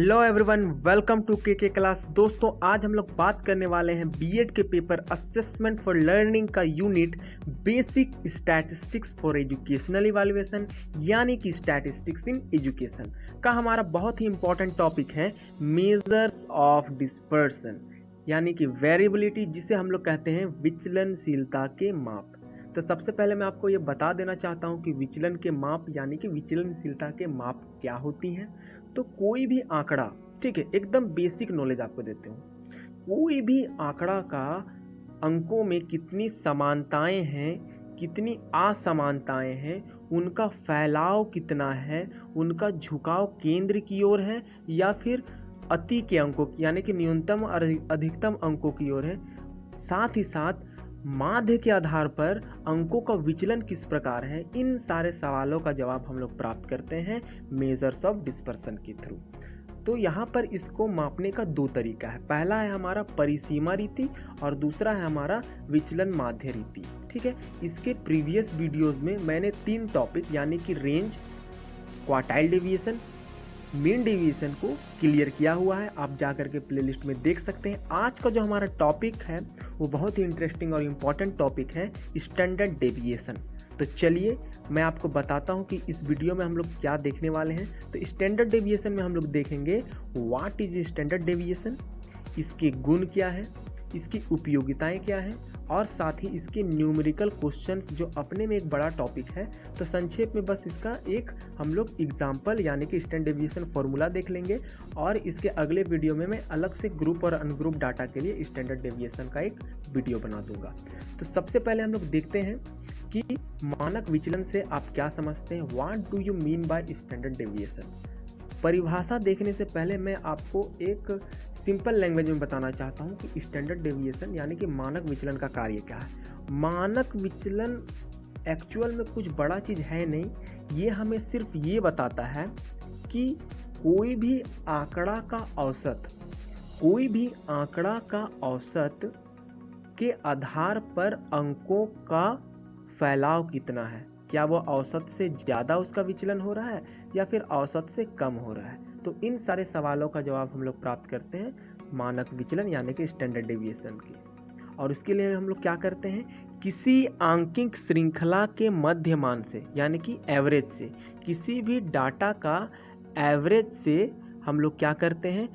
Hello everyone, welcome to के class. दोस्तों, आज हम लोग बात करने वाले हैं बीएड के पेपर असेसमेंट फॉर लर्निंग का unit basic statistics for educational evaluation यानी कि स्टैटिस्टिक्स इन एजुकेशन का हमारा बहुत ही इंपॉर्टेंट टॉपिक है मेजर्स ऑफ डिस्पर्सन यानी कि वेरिएबिलिटी, जिसे हम लोग कहते हैं विचलनशीलता के माप। तो सबसे पहले मैं आपको ये बता देना चाहता हूँ कि विचलन के माप यानी कि विचलनशीलता के माप क्या होती हैं। तो कोई भी आंकड़ा, ठीक है, एकदम बेसिक नॉलेज आपको देते हूँ, कोई भी आंकड़ा का अंकों में कितनी समानताएं हैं, कितनी असमानताएं हैं, उनका फैलाव कितना है, उनका झुकाव केंद्र की ओर है या फिर अति के अंकों यानी कि न्यूनतम और अधिकतम अंकों की ओर है, साथ ही साथ माध्य के आधार पर अंकों का विचलन किस प्रकार है, इन सारे सवालों का जवाब हम लोग प्राप्त करते हैं मेजर्स ऑफ डिस्पर्सन के थ्रू। तो यहाँ पर इसको मापने का दो तरीका है। पहला है हमारा परिसीमा रीति और दूसरा है हमारा विचलन माध्य रीति। ठीक है, इसके प्रीवियस वीडियोस में मैंने 3 टॉपिक यानी कि range, quartile deviation, mean deviation को क्लियर किया हुआ है। आप जा करके प्लेलिस्ट में देख सकते हैं। आज का जो हमारा टॉपिक है वो बहुत ही इंटरेस्टिंग और इम्पॉर्टेंट टॉपिक है स्टैंडर्ड डेविएशन। तो चलिए मैं आपको बताता हूं कि इस वीडियो में हम लोग क्या देखने वाले हैं। तो स्टैंडर्ड डेविएशन में हम लोग देखेंगे व्हाट इज स्टैंडर्ड डेविएशन, इसके गुण क्या है, इसकी उपयोगिताएं क्या हैं और साथ ही इसके न्यूमेरिकल क्वेश्चंस जो अपने में एक बड़ा टॉपिक है। तो संक्षेप में बस इसका एक हम लोग एग्जाम्पल यानी कि स्टैंडर्ड डेविएशन फॉर्मूला देख लेंगे और इसके अगले वीडियो में मैं अलग से ग्रुप और अनग्रुप डाटा के लिए स्टैंडर्ड डेविएशन का एक वीडियो बना दूंगा। तो सबसे पहले हम लोग देखते हैं कि मानक विचलन से आप क्या समझते हैं, what do you mean by standard deviation. परिभाषा देखने से पहले मैं आपको एक सिंपल लैंग्वेज में बताना चाहता हूँ कि स्टैंडर्ड डेविएशन यानी कि मानक विचलन का कार्य क्या है। मानक विचलन एक्चुअल में कुछ बड़ा चीज़ है नहीं, ये हमें सिर्फ ये बताता है कि कोई भी आंकड़ा का औसत के आधार पर अंकों का फैलाव कितना है, क्या वो औसत से ज़्यादा उसका विचलन हो रहा है या फिर औसत से कम हो रहा है। तो इन सारे सवालों का जवाब हम लोग प्राप्त करते हैं मानक विचलन यानी कि स्टैंडर्ड डेविएशन के। और इसके लिए हम लोग क्या करते हैं, किसी आंकिक श्रृंखला के मध्यमान से यानी कि एवरेज से, किसी भी डाटा का एवरेज से हम लोग क्या करते हैं,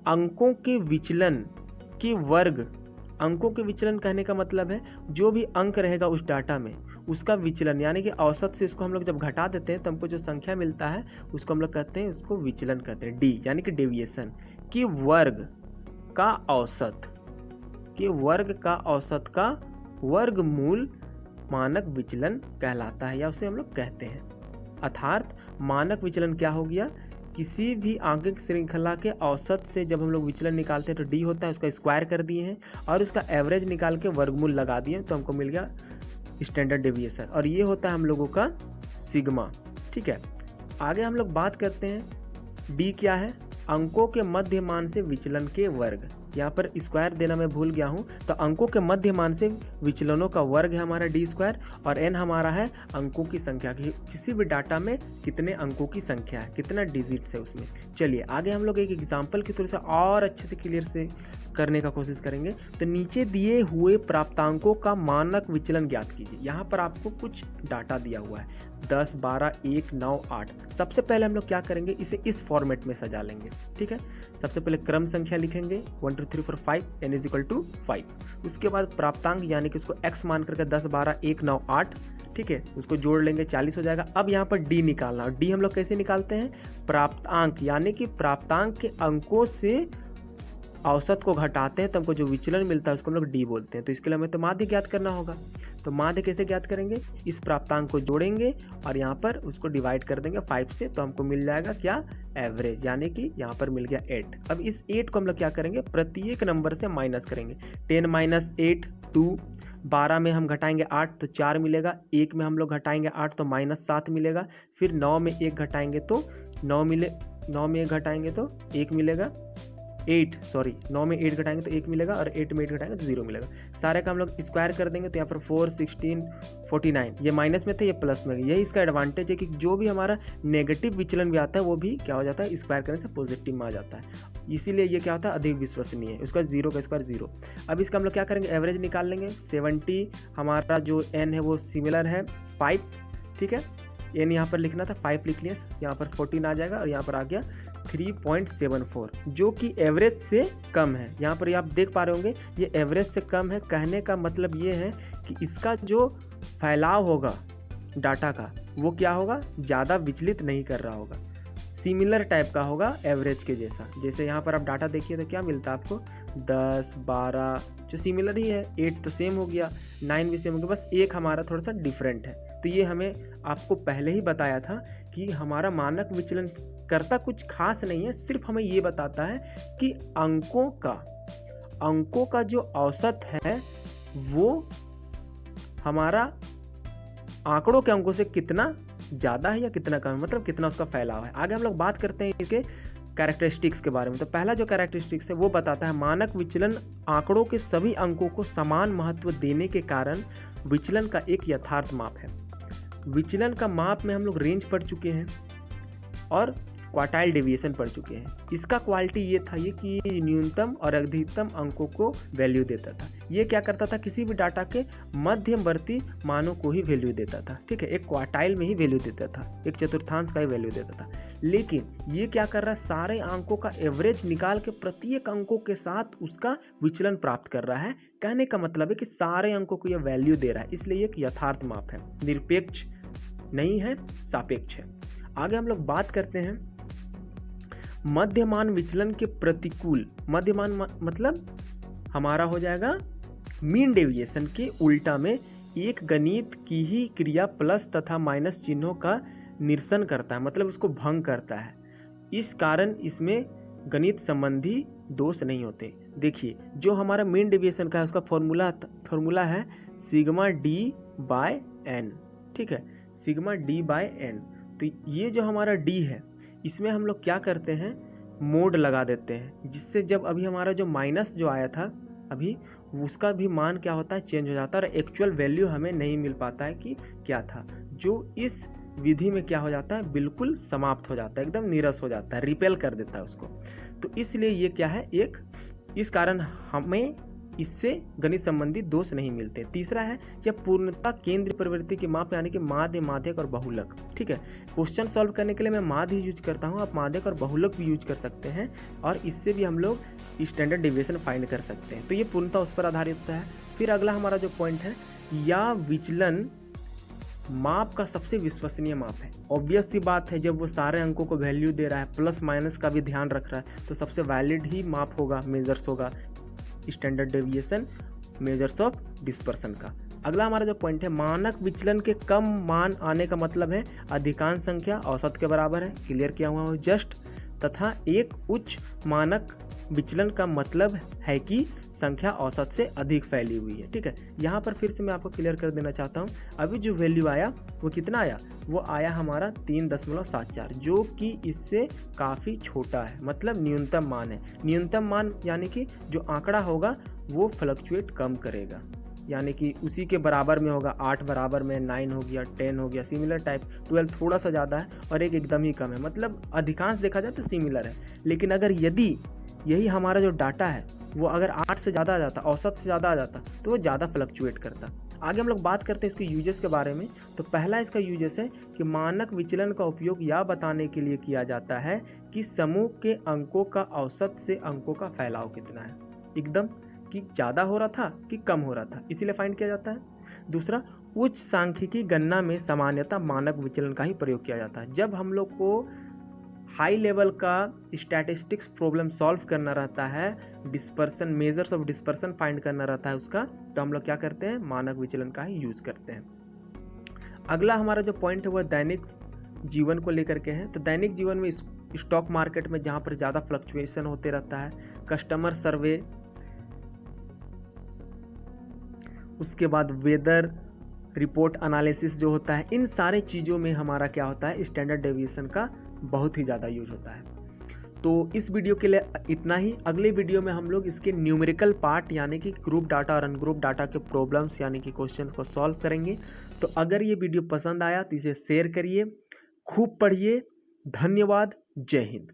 अंकों के विचलन के वर्ग। अंकों के विचलन कहने का मतलब है जो भी अंक रहेगा उस डाटा में उसका विचलन यानी कि औसत से इसको हम लोग जब घटा देते हैं तो हमको जो संख्या मिलता है उसको हम लोग कहते हैं, उसको विचलन कहते हैं, डी यानी कि डेविएशन के वर्ग का औसत का वर्गमूल मानक विचलन कहलाता है या उसे हम लोग कहते हैं। अर्थात मानक विचलन क्या हो गया, किसी भी आंकिक श्रृंखला के औसत से जब हम लोग विचलन निकालते हैं तो डी होता है, उसका स्क्वायर कर दिए हैं और उसका एवरेज निकाल के वर्गमूल लगा दिए तो हमको मिल गया स्टैंडर्ड डेविएशन और ये होता है हम लोगों का सिग्मा। ठीक है, आगे हम लोग बात करते हैं डी क्या है, अंकों के मध्यमान से विचलन के वर्ग। यहाँ पर स्क्वायर देना मैं भूल गया हूँ, तो अंकों के मध्यमान से विचलनों का वर्ग है हमारा डी स्क्वायर और एन हमारा है अंकों की संख्या, किसी भी डाटा में कितने अंकों की संख्या है, कितना डिजिट्स है उसमें। चलिए आगे हम लोग एक एग्जाम्पल के थ्रू से और अच्छे से क्लियर से करने का कोशिश करेंगे। तो नीचे दिए हुए प्राप्तांकों का मानक विचलन ज्ञात कीजिए। यहाँ पर आपको कुछ डाटा दिया हुआ है 10, 12, 1, 9, 8। सबसे पहले हम लोग क्या करेंगे, इसे इस फॉर्मेट में सजा लेंगे। ठीक है, सबसे पहले क्रम संख्या लिखेंगे 1 2 3 4 5 n = 5। उसके बाद प्राप्तांक यानी कि उसको x मान करके 10, 12, 1, 9, 8, ठीक है, उसको जोड़ लेंगे 40 हो जाएगा। अब यहाँ पर डी निकालना, और डी हम लोग कैसे निकालते हैं, प्राप्तांक यानी कि प्राप्तांक के अंकों से औसत को घटाते हैं तो हमको जो विचलन मिलता है उसको हम लोग डी बोलते हैं। तो इसके लिए हमें तो माध्य ज्ञात करना होगा। तो माध्य कैसे ज्ञात करेंगे, इस प्राप्तांक को जोड़ेंगे और यहाँ पर उसको डिवाइड कर देंगे 5 से, तो हमको मिल जाएगा क्या, एवरेज, यानी कि यहाँ पर मिल गया 8। अब इस 8 को हम लोग क्या करेंगे, प्रत्येक नंबर से माइनस करेंगे। 10 - 8 2, 12 में हम घटाएंगे 8 तो 4 मिलेगा, 1 में हम लोग घटाएंगे 8 तो -7 मिलेगा, फिर 9 में 1 घटाएंगे तो 9 में 1 घटाएंगे तो 1 मिलेगा, 9 में 8 घटाएंगे तो 1 मिलेगा और 8 में 8 घटाएंगे तो 0 मिलेगा। सारे का हम लोग स्क्वायर कर देंगे तो यहाँ पर 4, 16, 49, ये माइनस में थे, ये प्लस में। यही इसका एडवांटेज है कि जो भी हमारा नेगेटिव विचलन भी आता है वो भी क्या हो जाता है, स्क्वायर करने से पॉजिटिव में आ जाता है। इसीलिए ये क्या होता है, अधिक विश्वसनीय है। उसका 0 का स्क्वायर 0। अब इसका हम लोग क्या करेंगे, एवरेज निकाल लेंगे। 70 हमारा जो n है वो सिमिलर है 5, ठीक है। n यहाँ पर लिखना था, 5 लिख लिया, यहाँ पर 14 आ जाएगा और यहाँ पर आ गया 3.74, जो कि एवरेज से कम है। यहाँ पर आप देख पा रहे होंगे ये एवरेज से कम है। कहने का मतलब ये है कि इसका जो फैलाव होगा डाटा का वो क्या होगा, ज़्यादा विचलित नहीं कर रहा होगा, सिमिलर टाइप का होगा एवरेज के जैसा। जैसे यहाँ पर आप डाटा देखिए तो क्या मिलता है आपको, 10, 12 जो सिमिलर ही है, 8 तो सेम हो गया, 9 भी सेम हो गया, बस एक हमारा थोड़ा सा डिफरेंट है। तो ये हमें आपको पहले ही बताया था कि हमारा मानक विचलन करता कुछ खास नहीं है, सिर्फ हमें ये बताता है कि अंकों का जो औसत है वो हमारा आंकड़ों के अंकों से कितना ज़्यादा है या कितना कम है, मतलब कितना उसका फैलाव है। आगे हम लोग बात करते हैं इसके कैरेक्टरिस्टिक्स के बारे में। तो पहला जो कैरेक्टरिस्टिक्स है वो बताता है मानक विचलन आंकड़ों के सभी अंकों को समान महत्व देने के कारण विचलन का एक यथार्थ माप है। विचलन का माप में हम लोग रेंज पढ़ चुके हैं और क्वार्टाइल डेविएशन पढ़ चुके हैं। इसका क्वालिटी ये था ये कि न्यूनतम और अधिकतम अंकों को वैल्यू देता था। ये क्या करता था, किसी भी डाटा के मध्यवर्ती मानों को ही वैल्यू देता था, ठीक है। एक क्वार्टाइल में ही वैल्यू देता था, एक चतुर्थांश का ही वैल्यू देता था। लेकिन ये क्या कर रहा है, सारे अंकों का एवरेज निकाल के प्रत्येक अंकों के साथ उसका विचलन प्राप्त कर रहा है। कहने का मतलब है कि सारे अंकों को यह वैल्यू दे रहा है, इसलिए एक यथार्थ माप है, निरपेक्ष नहीं है, सापेक्ष है। आगे हम लोग बात करते हैं मध्यमान विचलन के प्रतिकूल। मध्यमान मतलब हमारा हो जाएगा मीन डेविएशन के उल्टा में एक गणित की ही क्रिया प्लस तथा माइनस चिन्हों का निरसन करता है, मतलब उसको भंग करता है। इस कारण इसमें गणित संबंधी दोष नहीं होते। देखिए जो हमारा मीन डेविएशन का है उसका फॉर्मूला है सिग्मा डी बाय एन, ठीक है, सिग्मा डी बाय एन। तो ये जो हमारा डी है इसमें हम लोग क्या करते हैं, मोड लगा देते हैं, जिससे जब अभी हमारा जो माइनस जो आया था अभी उसका भी मान क्या होता है, चेंज हो जाता है और एक्चुअल वैल्यू हमें नहीं मिल पाता है कि क्या था, जो इस विधि में क्या हो जाता है, बिल्कुल समाप्त हो जाता है, एकदम नीरस हो जाता है, रिपेल कर देता है उसको। तो इसलिए ये क्या है, एक इस कारण हमें इससे गणित संबंधी दोष नहीं मिलते। तीसरा है यह पूर्णता केंद्र प्रवृत्ति के माप यानी कि माध्य, माध्यक और बहुलक, ठीक है। क्वेश्चन सॉल्व करने के लिए मैं माध्य यूज करता हूँ, आप माध्यक और बहुलक भी यूज कर सकते हैं और इससे भी हम लोग स्टैंडर्ड डेविएशन फाइंड कर सकते हैं। तो ये पूर्णता उस पर आधारित होता है। फिर अगला हमारा जो पॉइंट है, या विचलन माप का सबसे विश्वसनीय माप है। ऑब्वियस सी बात है, जब वो सारे अंकों को वैल्यू दे रहा है, प्लस माइनस का भी ध्यान रख रहा है, तो सबसे वैलिड ही माप होगा, मेजर्स होगा standard deviation, measures of dispersion का। अगला हमारा जो पॉइंट है, मानक विचलन के कम मान आने का मतलब है अधिकांश संख्या औसत के बराबर है, क्लियर किया हुआ हो जस्ट, तथा एक उच्च मानक विचलन का मतलब है कि संख्या औसत से अधिक फैली हुई है, ठीक है। यहाँ पर फिर से मैं आपको क्लियर कर देना चाहता हूँ, अभी जो वैल्यू आया वो कितना आया, वो आया हमारा 3.74, जो कि इससे काफ़ी छोटा है, मतलब न्यूनतम मान है। न्यूनतम मान यानी कि जो आंकड़ा होगा वो फ्लक्चुएट कम करेगा, यानी कि उसी के बराबर में होगा। 8 बराबर में 9 हो गया, 10 हो गया, सिमिलर टाइप। 12 थोड़ा सा ज़्यादा है और एक एकदम ही कम है, मतलब अधिकांश देखा जाए तो सिमिलर है। लेकिन अगर यदि यही हमारा जो डाटा है वो अगर 8 से ज़्यादा आ जाता, औसत से ज़्यादा आ जाता, तो वो ज़्यादा फ्लक्चुएट करता। आगे हम लोग बात करते हैं इसके यूजेस के बारे में। तो पहला इसका यूजेस है कि मानक विचलन का उपयोग यह बताने के लिए किया जाता है कि समूह के अंकों का औसत से अंकों का फैलाव कितना है, एकदम कि ज़्यादा हो रहा था कि कम हो रहा था, इसीलिए फाइंड किया जाता है। दूसरा, उच्च सांख्यिकी गणना में सामान्यतः मानक विचलन का ही प्रयोग किया जाता है। जब हम लोग को हाई लेवल का स्टैटिस्टिक्स प्रॉब्लम सॉल्व करना रहता है, dispersion, measures of dispersion find करना रहता है उसका, तो हम लोग क्या करते हैं, मानक विचलन का ही यूज करते हैं। अगला हमारा जो पॉइंट है वह दैनिक जीवन को लेकर के है। तो दैनिक जीवन में स्टॉक मार्केट में जहाँ पर ज़्यादा फ्लक्चुएशन होते रहता है, कस्टमर सर्वे, उसके बाद वेदर रिपोर्ट एनालिसिस जो होता है, इन सारे चीज़ों में हमारा क्या होता है, स्टैंडर्ड डेविएशन का बहुत ही ज़्यादा यूज होता है। तो इस वीडियो के लिए इतना ही। अगले वीडियो में हम लोग इसके न्यूमेरिकल पार्ट यानी कि ग्रुप डाटा और अनग्रुप डाटा के प्रॉब्लम्स यानी कि क्वेश्चन को सॉल्व करेंगे। तो अगर ये वीडियो पसंद आया तो इसे शेयर करिए, खूब पढ़िए। धन्यवाद। जय हिंद।